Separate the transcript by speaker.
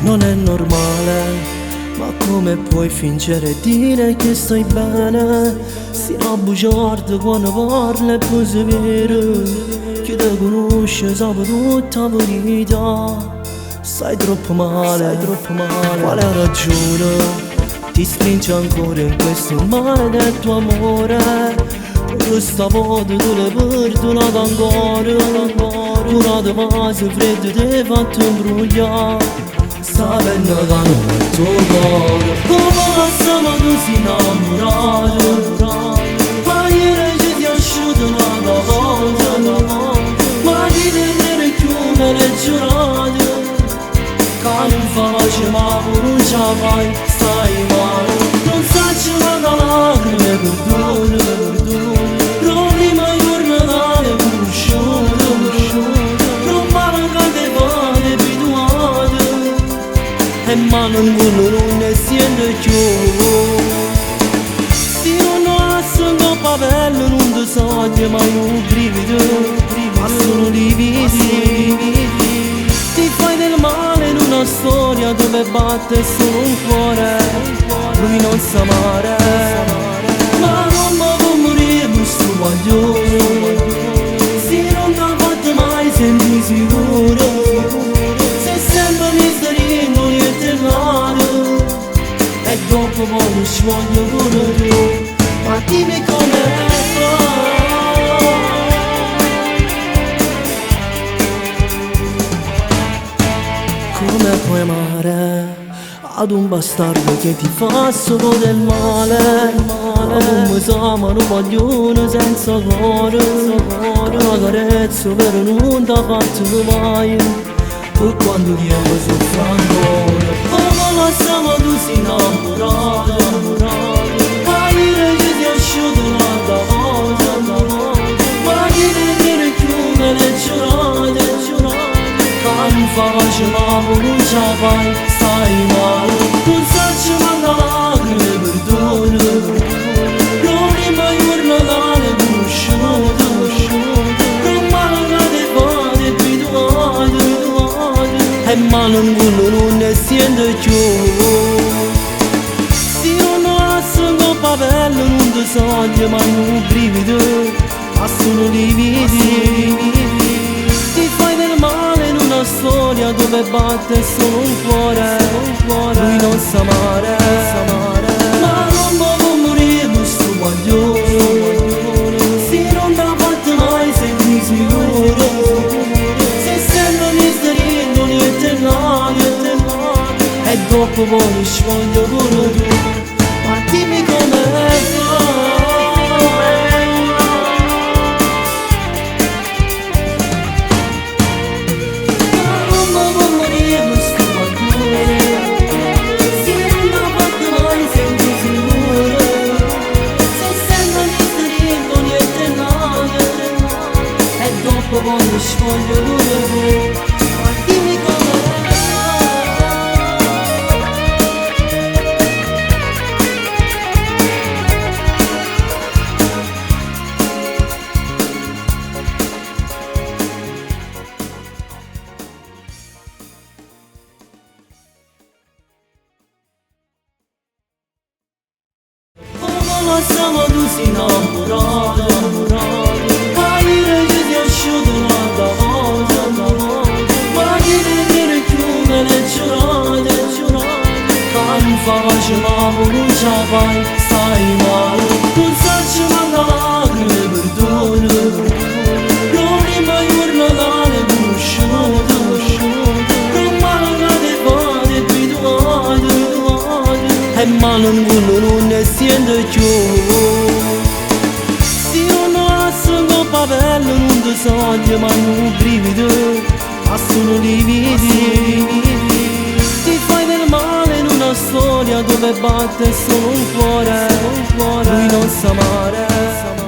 Speaker 1: Non è normale, ma come puoi fingere e dire che stai bene? Si no bugiardo quando parla è poi si vero. Chi te conosce sa tutta la verità. Stai troppo male, quale ragione ti spinge ancora in questo maledetto amore? Questa volta tu l'hai perdonata ancora. Una di fase fredda ti hai fatto imbrogliare. Sapendo che non è il tuo cuore. Come siamo così innamorati? Ma ieri ci ti asciutto una volta. Ma chi te ne chiude le giornate? Che non faccio ma non ce la fai, stai male. Non sacci ma da lacrime perdono. Però prima giornata conosciuto. Non vale che te fate abituato. E ma non ne siente più. Se non ho un papello non ti sogno mai un brivido. Ma sono lividi. Ti fai del male in una storia dove batte solo un cuore. Lui non sa amare. Ma non mi può morire questo guaglione. Se non ti ha fatto mai sentire sicuro. Se sempre mi stai niente male. E dopo poi ci voglio pure tu. Ma dimmi come fai. Come puoi amare ad un bastardo che ti fa solo del male? Ma come siamo un maglione senza cuore? Una carezza per non ti ha fatto mai. E quando Dio soffre ancora. Come siamo così innamorati? Ma io che ti asciutto un'altra volta. Ma chi te ne chiude le giornate? Non faccio ma non ce la fai, stai male. Non sacci ma da lacrime perdono. Non prima giornata conosciuto. Non male che te fate abituato. E ma non ne siente più. Se non ho un papello non ti sogno mai un brivido. Ma sono lividi. Ti fai del male in una storia dove batte solo un cuore. Lui non sa amare. Ma non mi può morire questo guaglione. Se non ti ha fatto mai sentire sicuro. Se sempre mi stai riendo niente male. E dopo poi ci voglio pure tu. Ma dimmi come fai. Voglio sfoglio pure tu. Ma dimmi come siamo così innamorati. Ma io che ti asciutto un'altra volta. Ma chi te ne chiude le giornate? Che non faccio ma non ce la fai, stai male. Non sacci ma da lacrime perdono. Non prima giornata conosciuto. Non male che te fate abituato. E ma non ne siente più. Se non ho un papello non ti sogno mai un brivido. Ma sono lividi. Ti fai del male in una storia dove batte solo un cuore. Lui non sa amare.